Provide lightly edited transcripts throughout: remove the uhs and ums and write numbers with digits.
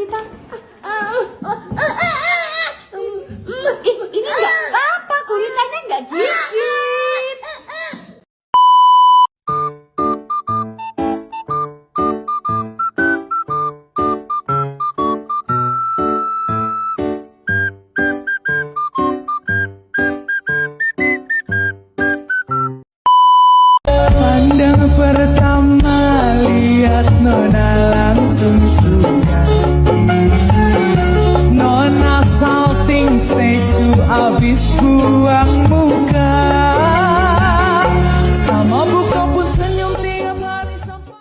gurita. Ini nggak apa-apa, guritanya nggak gigit. Pandang pertama lihat Nona langsung suka. Nona salting stage abis buang muka. Sama buka pun senyum tiap hari sampai.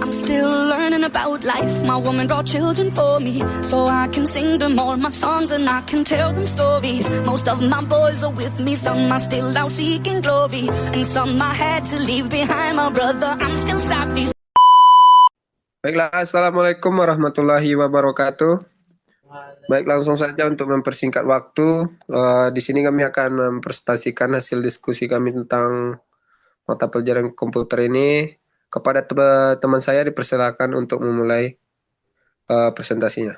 I'm still learning about life. My woman brought children for me, so I can sing them all my songs and I can tell them stories. Most of my boys are with me, some are still out seeking glory, and some I had to leave behind. My brother, I'm still sorry. Baiklah, Assalamualaikum warahmatullahi wabarakatuh. Baik, langsung saja untuk mempersingkat waktu. Di sini kami akan mempresentasikan hasil diskusi kami tentang mata pelajaran komputer ini. Kepada teman saya dipersilakan untuk memulai presentasinya.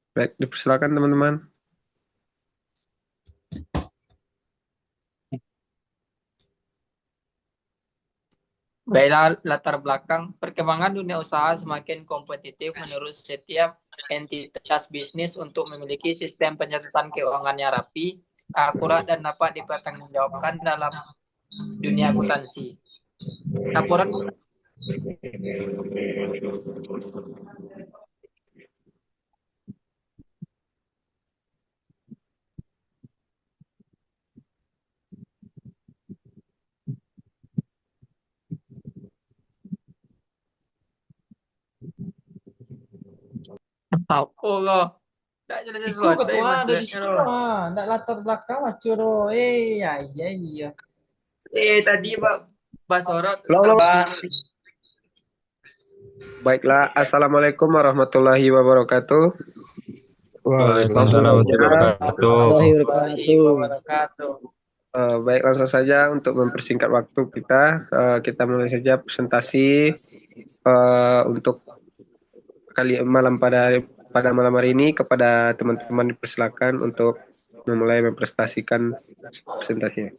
Baik, dipersilakan teman-teman. Baiklah, latar belakang perkembangan dunia usaha semakin kompetitif menurut setiap entitas bisnis untuk memiliki sistem pencatatan keuangannya rapi, akurat, dan dapat dipertanggungjawabkan dalam dunia akuntansi. Laporan apa loh? Tak selesai Iku ketua ada di maksudnya situ loh. ndak latar belakang lah curo. Ya iya. Tadi Pak Sorot. Baiklah, Assalamualaikum warahmatullahi wabarakatuh. Waalaikumsalam warahmatullahi Wabarakatuh. Baik, langsung saja untuk mempersingkat waktu kita mulai saja presentasi untuk pada malam hari ini. Kepada teman-teman dipersilakan untuk memulai mempresentasikan presentasinya.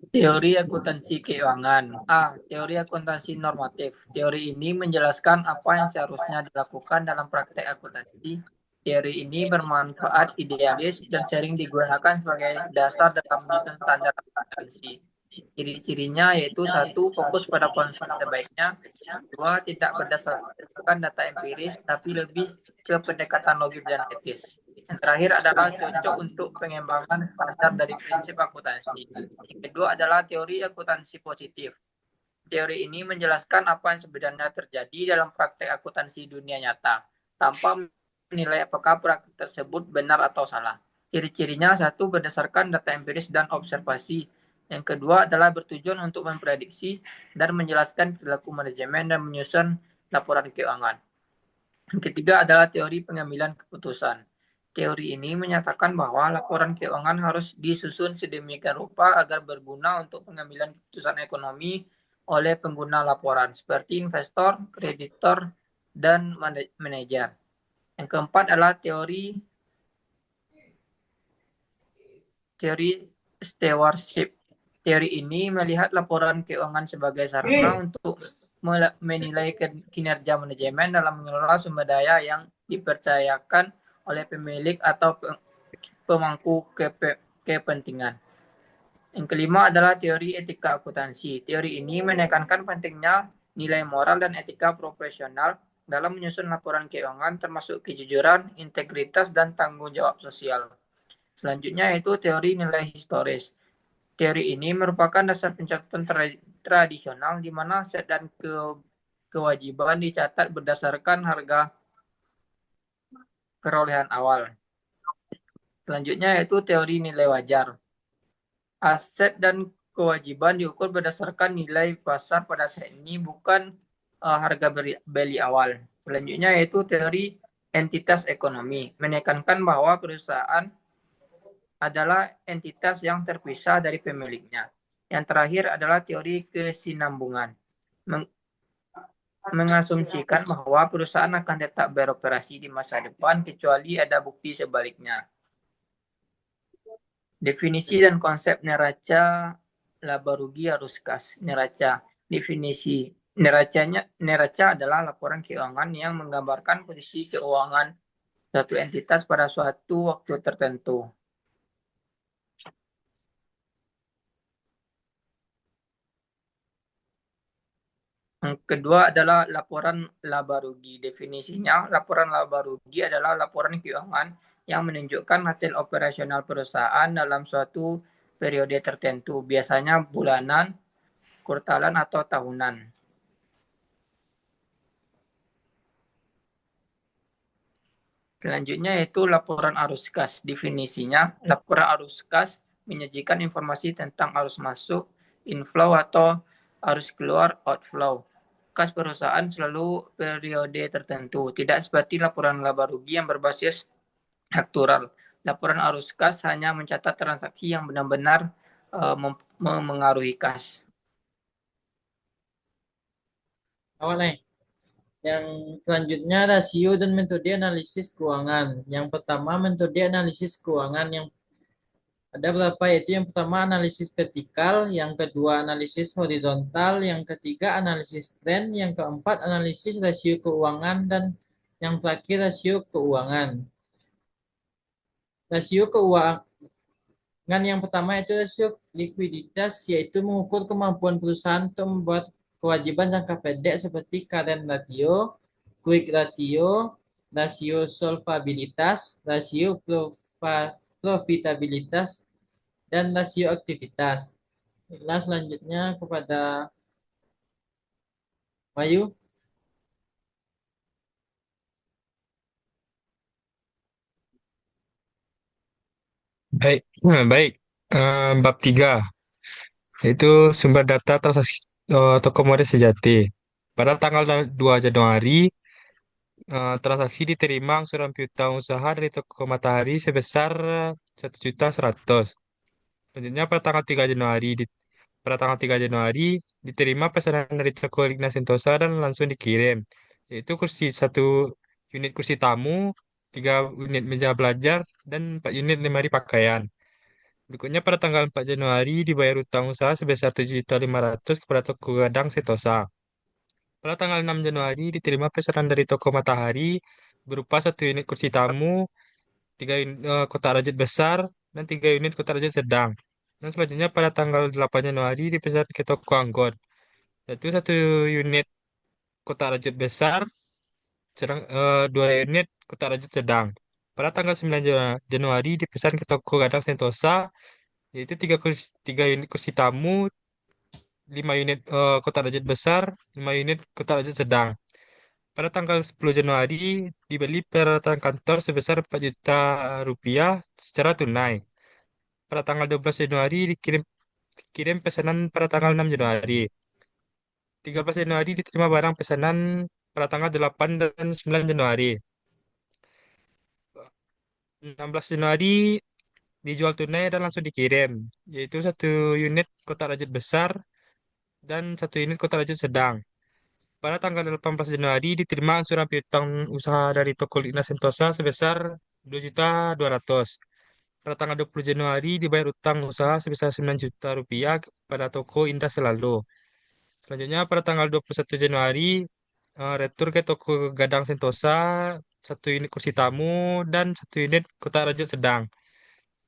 Teori akuntansi keuangan. A. Teori akuntansi normatif. Teori ini menjelaskan apa yang seharusnya dilakukan dalam praktek akuntansi. Teori ini bermanfaat idealis dan sering digunakan sebagai dasar dalam menyusun standar akuntansi. Ciri-cirinya yaitu 1. Fokus pada konsep terbaiknya. 2. Tidak berdasarkan data empiris, tapi lebih ke pendekatan logis dan etis. Yang terakhir adalah cocok untuk pengembangan standar dari prinsip akuntansi. Yang kedua adalah teori akuntansi positif. Teori ini menjelaskan apa yang sebenarnya terjadi dalam praktek akuntansi dunia nyata, tanpa menilai apakah praktek tersebut benar atau salah. Ciri-cirinya 1. Berdasarkan data empiris dan observasi. Yang kedua adalah bertujuan untuk memprediksi dan menjelaskan perilaku manajemen dan menyusun laporan keuangan. Yang ketiga adalah teori pengambilan keputusan. Teori ini menyatakan bahwa laporan keuangan harus disusun sedemikian rupa agar berguna untuk pengambilan keputusan ekonomi oleh pengguna laporan, seperti investor, kreditor, dan manajer. Yang keempat adalah teori stewardship. Teori ini melihat laporan keuangan sebagai sarana untuk menilai kinerja manajemen dalam mengelola sumber daya yang dipercayakan oleh pemilik atau pemangku kepentingan. Yang kelima adalah teori etika akuntansi. Teori ini menekankan pentingnya nilai moral dan etika profesional dalam menyusun laporan keuangan, termasuk kejujuran, integritas, dan tanggung jawab sosial. Selanjutnya yaitu teori nilai historis. Teori ini merupakan dasar pencatatan tradisional di mana aset dan kewajiban dicatat berdasarkan harga perolehan awal. Selanjutnya yaitu teori nilai wajar. Aset dan kewajiban diukur berdasarkan nilai pasar pada saat ini, bukan harga beli awal. Selanjutnya yaitu teori entitas ekonomi, menekankan bahwa perusahaan adalah entitas yang terpisah dari pemiliknya. Yang terakhir adalah teori kesinambungan, mengasumsikan bahwa perusahaan akan tetap beroperasi di masa depan kecuali ada bukti sebaliknya. Definisi dan konsep neraca laba rugi arus kas. Definisi neraca adalah laporan keuangan yang menggambarkan posisi keuangan suatu entitas pada suatu waktu tertentu. Yang kedua adalah laporan laba rugi. Definisinya, laporan laba rugi adalah laporan keuangan yang menunjukkan hasil operasional perusahaan dalam suatu periode tertentu, biasanya bulanan, kuartalan, atau tahunan. Selanjutnya yaitu laporan arus kas. Definisinya, laporan arus kas menyajikan informasi tentang arus masuk, inflow, atau arus keluar, outflow. Kas perusahaan selalu periode tertentu, tidak seperti laporan laba rugi yang berbasis aktual. Laporan arus kas hanya mencatat transaksi yang benar-benar memengaruhi kas. Awal nih. Yang selanjutnya rasio dan metode analisis keuangan. Yang pertama metode analisis keuangan yang ada berapa, yaitu yang pertama analisis vertikal, yang kedua analisis horizontal, yang ketiga analisis tren, yang keempat analisis rasio keuangan, dan yang terakhir rasio keuangan. Rasio keuangan yang pertama yaitu rasio likuiditas, yaitu mengukur kemampuan perusahaan untuk membuat kewajiban jangka pendek seperti current ratio, quick ratio, rasio solvabilitas, rasio profitabilitas, dan rasio aktivitas. Nah, selanjutnya kepada Mayu. Baik, baik. Bab 3, yaitu sumber data transaksi toko modern sejati. Pada tanggal 2 Januari, transaksi diterima angsuran piutang usaha dari toko Matahari sebesar 1.100.000. Selanjutnya pada tanggal 3 Januari diterima pesanan dari toko Ligna Sentosa dan langsung dikirim, yaitu satu unit kursi tamu, 3 unit meja belajar, dan 4 unit lemari pakaian. Berikutnya pada tanggal 4 Januari dibayar utang usaha sebesar 7.500.000 kepada toko Gadang Sentosa. Pada tanggal 6 Januari diterima pesanan dari toko Matahari berupa 1 unit kursi tamu, 3 unit kotak rajut besar, dan 3 unit kotak rajut sedang. Dan selanjutnya pada tanggal 8 Januari dipesan ke toko Anggon, yaitu 1 unit kotak rajut besar, 2 unit kotak rajut sedang. Pada tanggal 9 Januari dipesan ke toko Gadang Sentosa, yaitu 3 unit kursi tamu, 5 unit kotak rajut besar, 5 unit kotak rajut sedang. Pada tanggal 10 Januari dibeli peralatan kantor sebesar 4 juta rupiah secara tunai. Pada tanggal 12 Januari dikirim pesanan pada tanggal 6 Januari. 13 Januari diterima barang pesanan pada tanggal 8 dan 9 Januari. 16 Januari dijual tunai dan langsung dikirim, yaitu 1 unit kotak rajut besar dan 1 unit kotak rajut sedang. Pada tanggal 18 Januari diterima angsuran piutang usaha dari toko Ligna Sentosa sebesar 2.200.000. Pada tanggal 20 Januari dibayar utang usaha sebesar 9 juta rupiah pada toko Indah Selalu. Selanjutnya pada tanggal 21 Januari retur ke toko Gadang Sentosa 1 unit kursi tamu dan 1 unit kotak rajut sedang.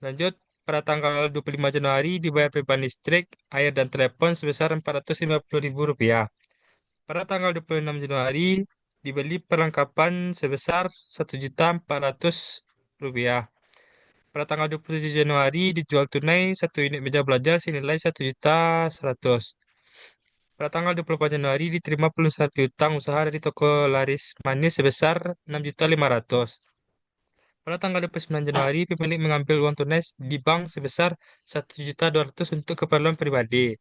Lanjut, pada tanggal 25 Januari dibayar beban listrik, air, dan telepon sebesar 450.000 rupiah. Pada tanggal 26 Januari dibeli perlengkapan sebesar 1.400.000 rupiah. Pada tanggal 27 Januari dijual tunai 1 unit meja belajar senilai 1.100.000. Pada tanggal 24 Januari diterima pelunasan piutang usaha dari toko Laris Manis sebesar 6.500.000. Pada tanggal 29 Januari, pemilik mengambil uang tunai di bank sebesar 1.200.000 untuk keperluan pribadi.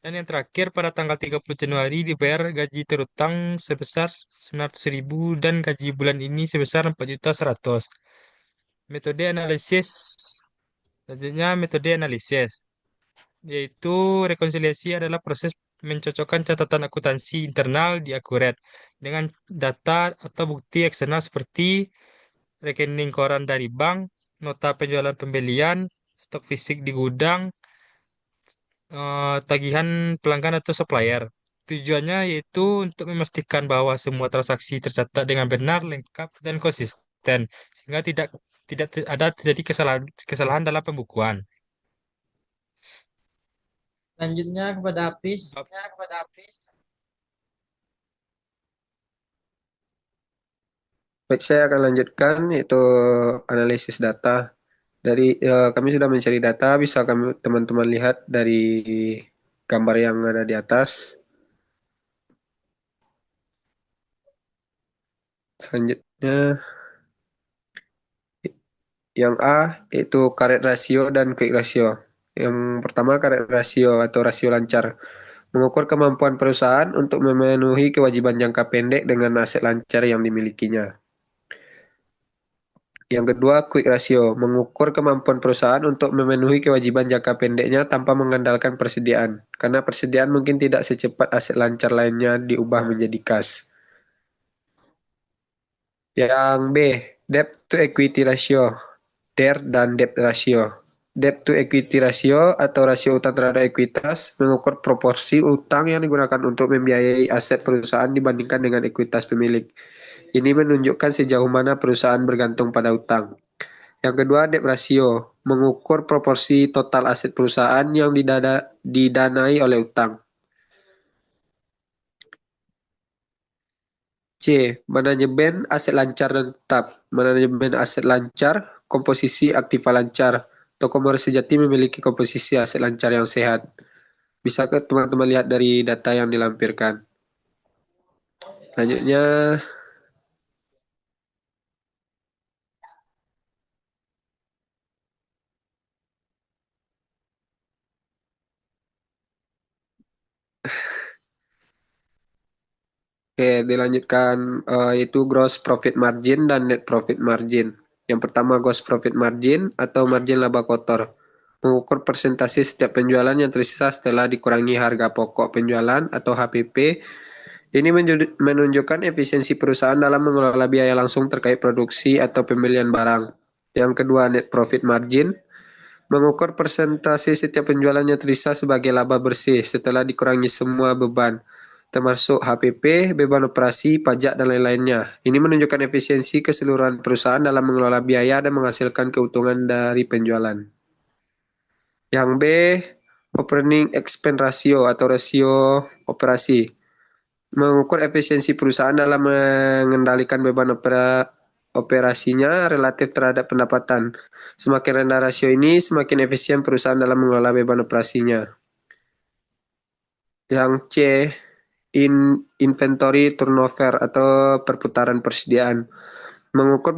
Dan yang terakhir, pada tanggal 30 Januari dibayar gaji terutang sebesar 900.000 dan gaji bulan ini sebesar 4.100.000. Metode analisis, selanjutnya metode analisis, yaitu rekonsiliasi adalah proses mencocokkan catatan akuntansi internal di Akuret dengan data atau bukti eksternal seperti rekening koran dari bank, nota penjualan pembelian, stok fisik di gudang, tagihan pelanggan atau supplier. Tujuannya yaitu untuk memastikan bahwa semua transaksi tercatat dengan benar, lengkap, dan konsisten, sehingga tidak ada terjadi kesalahan dalam pembukuan. Selanjutnya kepada Hafiz. Bab Baik, saya akan lanjutkan yaitu analisis data. Kami sudah mencari data, bisa teman-teman lihat dari gambar yang ada di atas. Selanjutnya yang A yaitu karet rasio dan quick rasio. Yang pertama karet rasio atau rasio lancar. Mengukur kemampuan perusahaan untuk memenuhi kewajiban jangka pendek dengan aset lancar yang dimilikinya. Yang kedua, quick ratio, mengukur kemampuan perusahaan untuk memenuhi kewajiban jangka pendeknya tanpa mengandalkan persediaan, karena persediaan mungkin tidak secepat aset lancar lainnya diubah menjadi kas. Yang B, debt to equity ratio, DER dan debt ratio. Debt to equity ratio atau rasio utang terhadap ekuitas mengukur proporsi utang yang digunakan untuk membiayai aset perusahaan dibandingkan dengan ekuitas pemilik. Ini menunjukkan sejauh mana perusahaan bergantung pada utang. Yang kedua, debt ratio, mengukur proporsi total aset perusahaan yang didanai oleh utang. C. Manajemen aset lancar dan tetap. Manajemen aset lancar, komposisi aktiva lancar. Toko Morris Sejati memiliki komposisi aset lancar yang sehat. Bisa ke teman-teman lihat dari data yang dilampirkan. Selanjutnya, oke, dilanjutkan yaitu gross profit margin dan net profit margin. Yang pertama gross profit margin atau margin laba kotor. Mengukur persentase setiap penjualan yang tersisa setelah dikurangi harga pokok penjualan atau HPP. Ini menunjukkan efisiensi perusahaan dalam mengelola biaya langsung terkait produksi atau pembelian barang. Yang kedua, net profit margin. Mengukur persentase setiap penjualan yang tersisa sebagai laba bersih setelah dikurangi semua beban, termasuk HPP, beban operasi, pajak, dan lain-lainnya. Ini menunjukkan efisiensi keseluruhan perusahaan dalam mengelola biaya dan menghasilkan keuntungan dari penjualan. Yang B, operating expense ratio atau rasio operasi. Mengukur efisiensi perusahaan dalam mengendalikan beban operasinya relatif terhadap pendapatan. Semakin rendah rasio ini, semakin efisien perusahaan dalam mengelola beban operasinya. Yang C, inventory turnover atau perputaran persediaan. Mengukur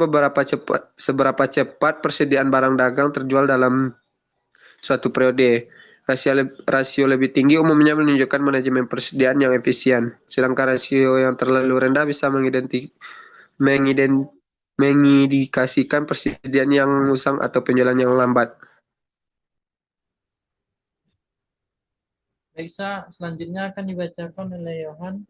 seberapa cepat persediaan barang dagang terjual dalam suatu periode. Rasio lebih tinggi umumnya menunjukkan manajemen persediaan yang efisien, sedangkan rasio yang terlalu rendah bisa mengindikasikan persediaan yang usang atau penjualan yang lambat. Baik, selanjutnya akan dibacakan oleh Yohan.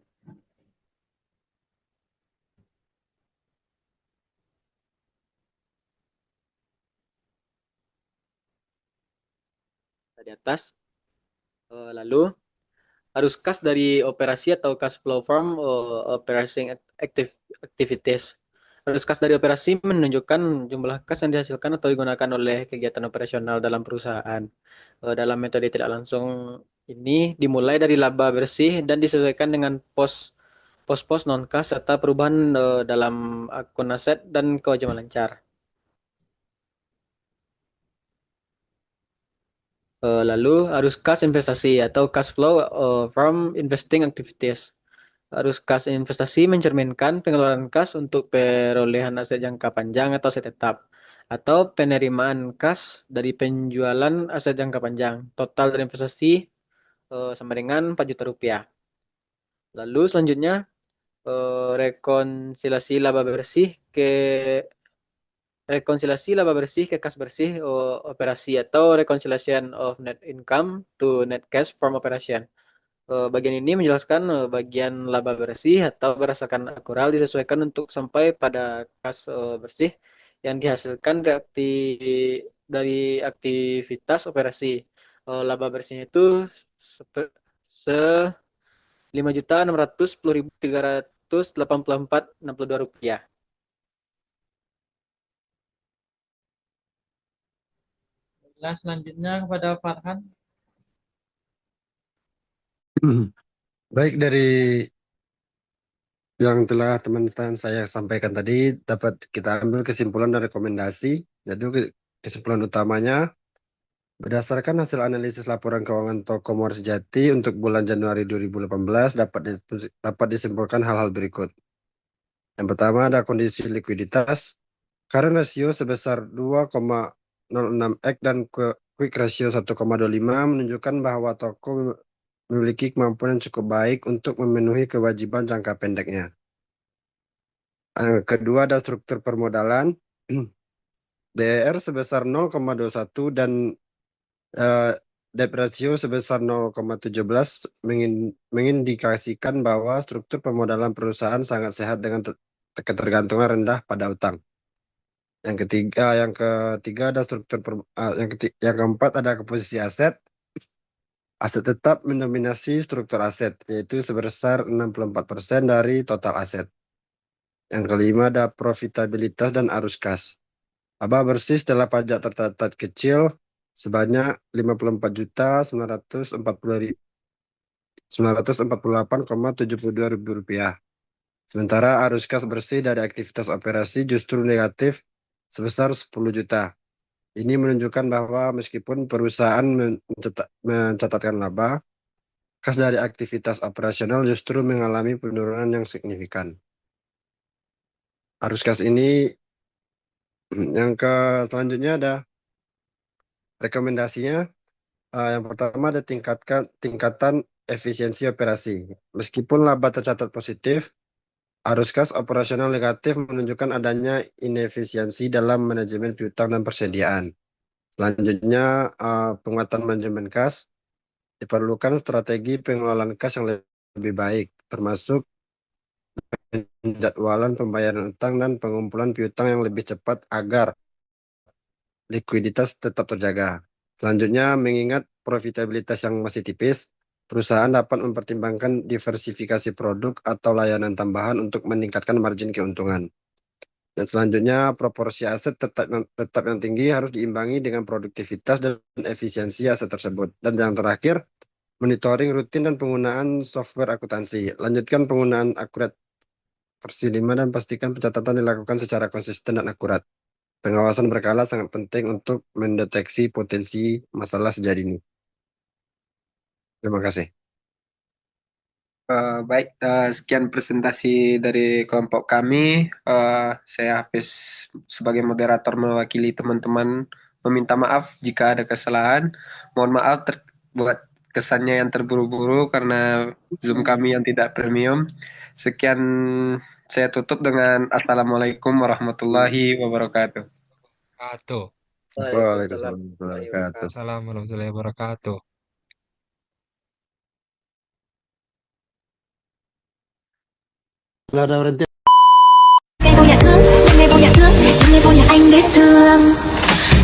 Di atas. Lalu arus kas dari operasi atau cash flow from operating activities. Arus kas dari operasi menunjukkan jumlah kas yang dihasilkan atau digunakan oleh kegiatan operasional dalam perusahaan. Dalam metode tidak langsung ini dimulai dari laba bersih dan disesuaikan dengan pos-pos non-kas serta perubahan dalam akun aset dan kewajiban lancar. Lalu arus kas investasi atau cash flow from investing activities. Arus kas investasi mencerminkan pengeluaran kas untuk perolehan aset jangka panjang atau aset tetap. atau penerimaan kas dari penjualan aset jangka panjang. Total dari investasi sama dengan 4 juta rupiah. Lalu selanjutnya rekonsiliasi laba bersih ke kas bersih operasi atau reconciliation of net income to net cash from operation. Bagian ini menjelaskan bagian laba bersih atau berdasarkan akural disesuaikan untuk sampai pada kas bersih yang dihasilkan dari aktivitas operasi. Laba bersihnya itu 5.610.384,62 rupiah. Selanjutnya kepada Farhan. Baik, dari yang telah teman-teman saya sampaikan tadi, dapat kita ambil kesimpulan dan rekomendasi. Jadi kesimpulan utamanya, berdasarkan hasil analisis laporan keuangan Toko Muara Sejati untuk bulan Januari 2018 dapat disimpulkan hal-hal berikut. Yang pertama ada kondisi likuiditas. Current ratio sebesar 2,06x dan quick ratio 1,25 menunjukkan bahwa toko memiliki kemampuan yang cukup baik untuk memenuhi kewajiban jangka pendeknya. Yang kedua ada struktur permodalan. DER sebesar 0,21 dan debt ratio sebesar 0,17 mengindikasikan bahwa struktur permodalan perusahaan sangat sehat dengan ketergantungan rendah pada utang. Yang ketiga ada yang keempat ada komposisi aset. Aset tetap mendominasi struktur aset, yaitu sebesar 64% dari total aset. Yang kelima ada profitabilitas dan arus kas. Laba bersih setelah pajak tercatat kecil sebanyak Rp54.948,72. Sementara arus kas bersih dari aktivitas operasi justru negatif sebesar 10 juta. Ini menunjukkan bahwa meskipun perusahaan mencatatkan laba, kas dari aktivitas operasional justru mengalami penurunan yang signifikan. Arus kas ini selanjutnya ada rekomendasinya. Yang pertama ada tingkatan efisiensi operasi. Meskipun laba tercatat positif, arus kas operasional negatif menunjukkan adanya inefisiensi dalam manajemen piutang dan persediaan. Selanjutnya, penguatan manajemen kas. Diperlukan strategi pengelolaan kas yang lebih baik, termasuk penjadwalan pembayaran utang dan pengumpulan piutang yang lebih cepat agar likuiditas tetap terjaga. Selanjutnya, mengingat profitabilitas yang masih tipis, perusahaan dapat mempertimbangkan diversifikasi produk atau layanan tambahan untuk meningkatkan margin keuntungan. Dan selanjutnya, proporsi aset tetap yang tinggi harus diimbangi dengan produktivitas dan efisiensi aset tersebut. Dan yang terakhir, monitoring rutin dan penggunaan software akuntansi. Lanjutkan penggunaan akurat versi 5 dan pastikan pencatatan dilakukan secara konsisten dan akurat. Pengawasan berkala sangat penting untuk mendeteksi potensi masalah sejak dini. Terima kasih. Baik, sekian presentasi dari kelompok kami. Saya Hafiz sebagai moderator mewakili teman-teman meminta maaf jika ada kesalahan. Mohon maaf buat kesannya yang terburu-buru karena Zoom kami yang tidak premium. Sekian, saya tutup dengan Assalamualaikum warahmatullahi wabarakatuh. Waalaikumsalam warahmatullahi wabarakatuh. Assalamualaikum warahmatullahi wabarakatuh. Là đầu đến Ngày vô nhà thương, ngày vô nhà thương, ngày vô nhà anh biết thương.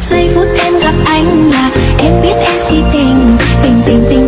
Giây phút em gặp anh là em biết em si tình, tình tình tình